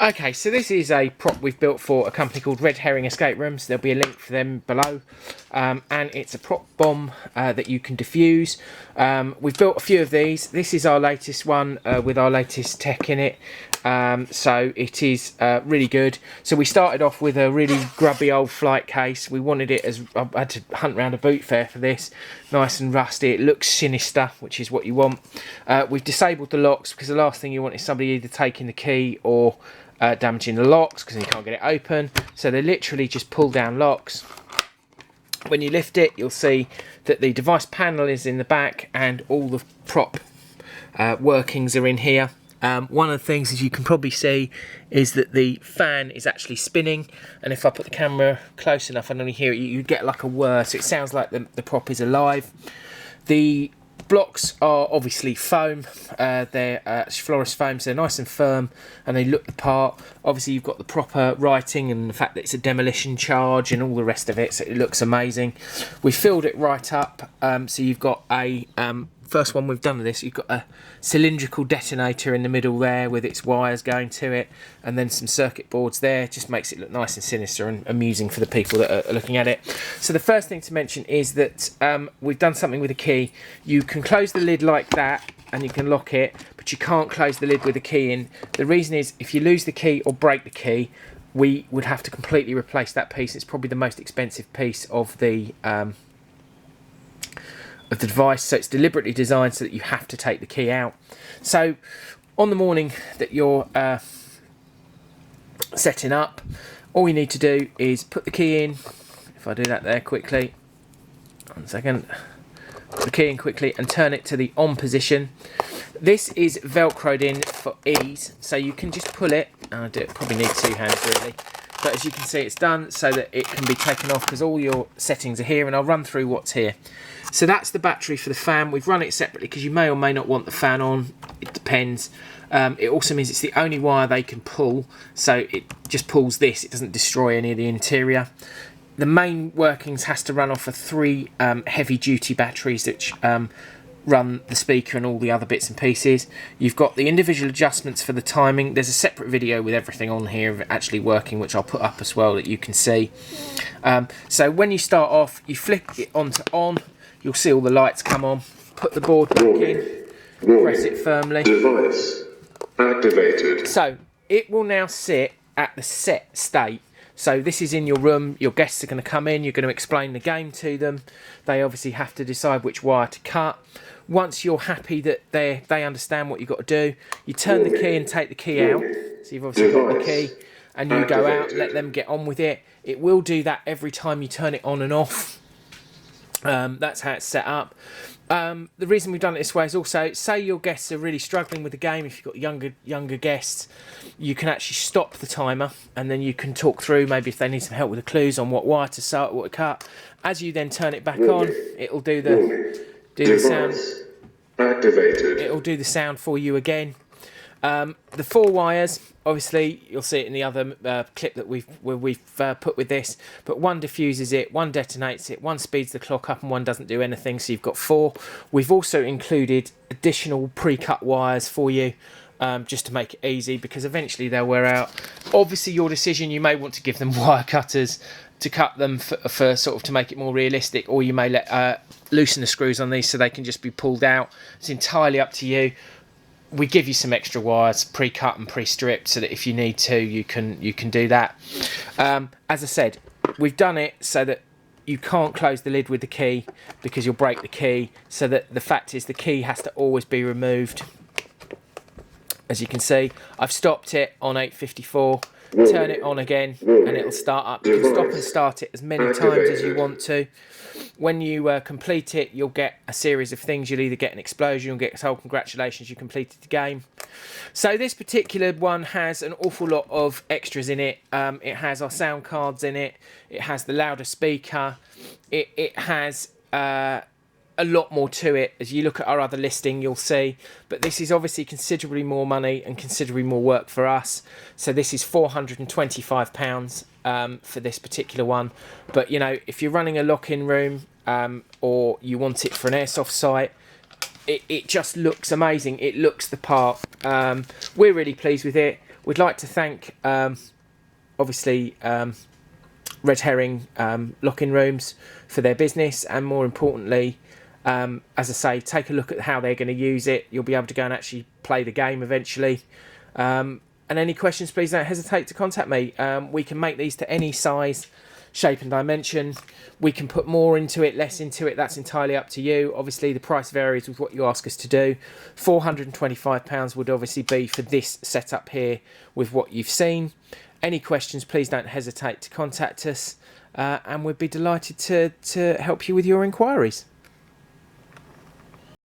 Okay, so this is a prop we've built for a company called Red Herring Escape Rooms. There'll be a link for them below. And it's a prop bomb that you can defuse. We've built a few of these. This is our latest one with our latest tech in it. So it is really good. So we started off with a really grubby old flight case. We wanted it as... I had to hunt around a boot fair for this. Nice and rusty. It looks sinister, which is what you want. We've disabled the locks because the last thing you want is somebody either taking the key or... damaging the locks because you can't get it open. So they literally just pull down locks. When you lift it, you'll see that the device panel is in the back and all the prop workings are in here. One of the things, as you can probably see, is that the fan is actually spinning, and if I put the camera close enough and only hear it, you get like a whir, so it sounds like the prop is alive. The blocks are obviously foam. They're Floris foam, so they're nice and firm and they look the part. Obviously you've got the proper writing and the fact that it's a demolition charge and all the rest of it, so it looks amazing. We filled it right up, so you've got a first one we've done with this, you've got a cylindrical detonator in the middle there with its wires going to it, and then some circuit boards there. Just makes it look nice and sinister and amusing for the people that are looking at it. So the first thing to mention is that we've done something with a key. You can close the lid like that and you can lock it, but you can't close the lid with the key in. The reason is if you lose the key or break the key, we would have to completely replace that piece. It's probably the most expensive piece of the device, so it's deliberately designed so that you have to take the key out. So on the morning that you're setting up, all you need to do is put the key in. If I do that there quickly, 1 second, put the key in quickly and turn it to the on position. This is velcroed in for ease, so you can just pull it, and I do probably need 2 hands really, but as you can see it's done so that it can be taken off because all your settings are here, and I'll run through what's here. So that's the battery for the fan. We've run it separately because you may or may not want the fan on. It depends. It also means it's the only wire they can pull, so it just pulls this. It doesn't destroy any of the interior. The main workings has to run off of 3 heavy-duty batteries which run the speaker and all the other bits and pieces. You've got the individual adjustments for the timing. There's a separate video with everything on here of it actually working, which I'll put up as well that you can see. So when you start off, you flick it onto on. You'll see all the lights come on. Put the board back in, press it firmly. Device activated. So it will now sit at the set state. So this is in your room. Your guests are going to come in. You're going to explain the game to them. They obviously have to decide which wire to cut. Once you're happy that they understand what you've got to do, you turn the key and take the key out. So you've obviously got the key, and you go out and let them get on with it. It will do that every time you turn it on and off. That's how it's set up. The reason we've done it this way is also, say your guests are really struggling with the game. If you've got younger guests, you can actually stop the timer and then you can talk through maybe if they need some help with the clues on what wire to start, what to cut. As you then turn it back on, it'll do the sound. Activated. It'll do the sound for you again. The 4 wires, obviously, you'll see it in the other clip that we've put with this, but 1 diffuses it, 1 detonates it, 1 speeds the clock up, and 1 doesn't do anything, so you've got 4. We've also included additional pre-cut wires for you, just to make it easy, because eventually they'll wear out. Obviously, your decision, you may want to give them wire cutters to cut them for sort of to make it more realistic, or you may loosen the screws on these so they can just be pulled out. It's entirely up to you. We give you some extra wires pre-cut and pre-stripped so that if you need to, you can do that. As I said, we've done it so that you can't close the lid with the key because you'll break the key, so that the fact is the key has to always be removed. As you can see, I've stopped it on 854, turn it on again and it'll start up. You can stop and start it as many times as you want to. When you complete it, you'll get a series of things. You'll either get an explosion, you'll get told congratulations, you completed the game. So this particular one has an awful lot of extras in it. It has our sound cards in it. It has the louder speaker. It has a lot more to it. As you look at our other listing, you'll see. But this is obviously considerably more money and considerably more work for us. So this is £425 for this particular one. But, you know, if you're running a lock-in room or you want it for an airsoft site, it just looks amazing. It looks the part. We're really pleased with it. We'd like to thank, obviously, Red Herring lock-in rooms for their business, and more importantly, as I say, take a look at how they're going to use it. You'll be able to go and actually play the game eventually. And any questions, please don't hesitate to contact me. We can make these to any size, shape and dimension. We can put more into it, less into it. That's entirely up to you. Obviously, the price varies with what you ask us to do. £425 would obviously be for this setup here with what you've seen. Any questions, please don't hesitate to contact us, and we'd be delighted to help you with your inquiries.